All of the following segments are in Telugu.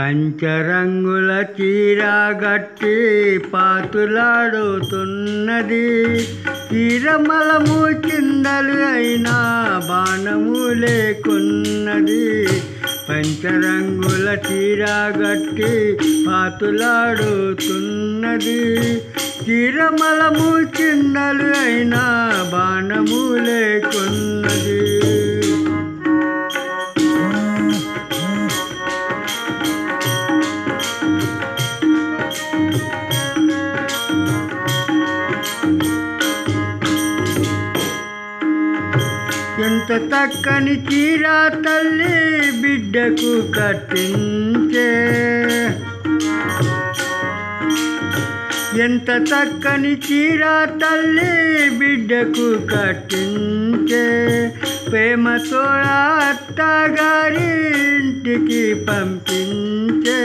పంచరంగుల చీర గట్టి పాతులాడుతున్నది. చీరమలము చిందలు అయినా బాణము లేకున్నది. పంచరంగుల చీర గట్టి పాతులాడుతున్నది. చీరమలము చిందలు అయినా బాణము లేకున్నది. ఎంత చక్కని చీర తల్లి బిడ్డకు కట్టించే. ఎంత చక్కని చీర తల్లి బిడ్డకు కట్టించే. ప్రేమతో అత్తగారి ఇంటికి పంపించే.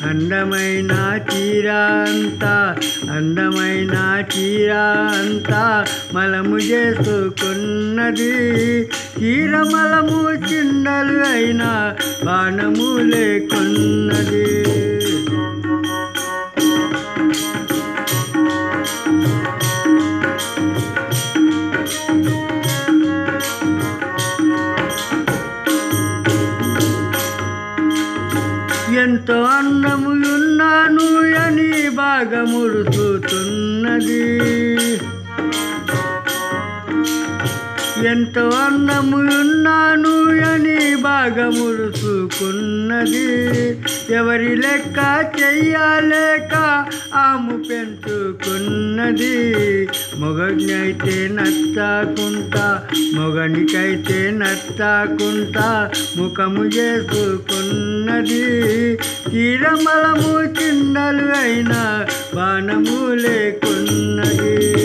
అందమైన చీర అంతా అందమైన చీర అంతా మలము చేసుకున్నది. చీర మలము చిందలు అయినా బాణము లేకున్నది. ఎంతో అందము ఉన్నాను అని బాగా మురుస్తున్నది. ఎంతో అందము ఉన్నాను అని బాగా మురుసుకున్నది. ఎవరి లెక్క చెయ్యలేక ఆము పెంచుకున్నది. మొగడినైతే నచ్చకుంటా మొగనికైతే నచ్చకుంటా ముఖము చేసుకున్నది. చీరమలము చిందలు అయినా బాణము లేకున్నది.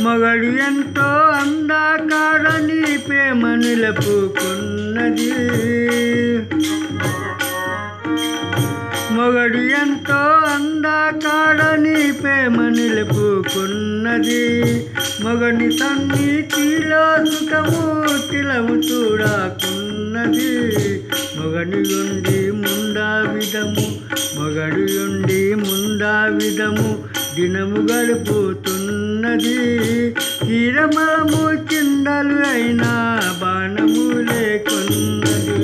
మొగడు ఎంతో అందాకారని ప్రేమ నిలుపుకున్నది. మొగడు ఎంతో అందాకారని ప్రేమ నిలుపుకున్నది. మొగని సన్నిధిలో సుఖము తిలము చూడకున్నది. మొగని ఉండి ముందా విధము మొగడు ఉండి ముందా విధము దినము గడుపుతున్నది. చీరమలము చిందలు అయినా బాణము లేకున్నది.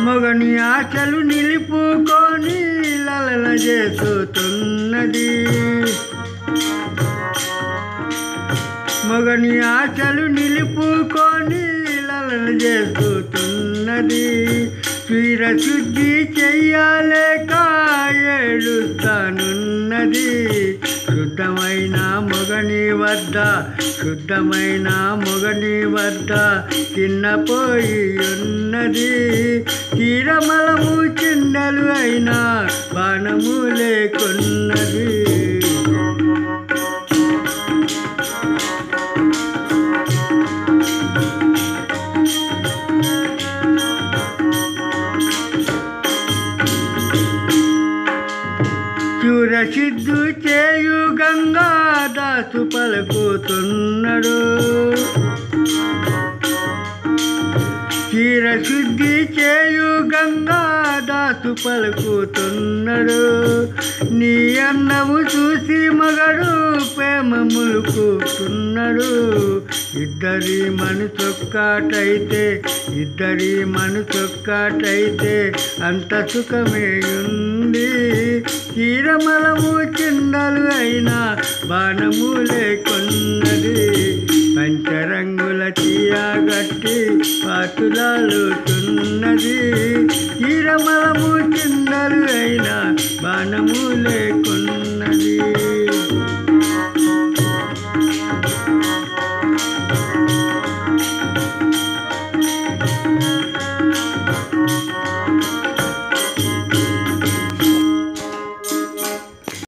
మొగని ఆశలు నిలుపుకొని లలన చేస్తున్నది. మొగని ఆశలు నిలుపుకొని లలన చేస్తున్నది. చీర శుద్ధి చెయ్యలేక ఏడుస్తానున్నది. శుద్ధమైన మొగని వద్ద చిన్నపోయి ఉన్నది. చీరమలము చిందలు అయినా బాణము లేకున్నది. చూరసిద్ధు చేయు గంగాదాసు పలుకుతున్నాడు. చీరశుద్ధి చేయు గంగాదాసు పలుకుతున్నాడు. నీ అన్నము చూసి మగడు ప్రేమ ములుకుతున్నాడు. ఇద్దరి మనసొక్కటైతే అంత సుఖమే ఉంది. చీరమలము చిందలు అయినా బాణము లేకున్నది. పంచరంగుల చీర గట్టి పాతులాడుతున్నది. చీరమలము చిందలు అయినా బాణము లేకున్నది.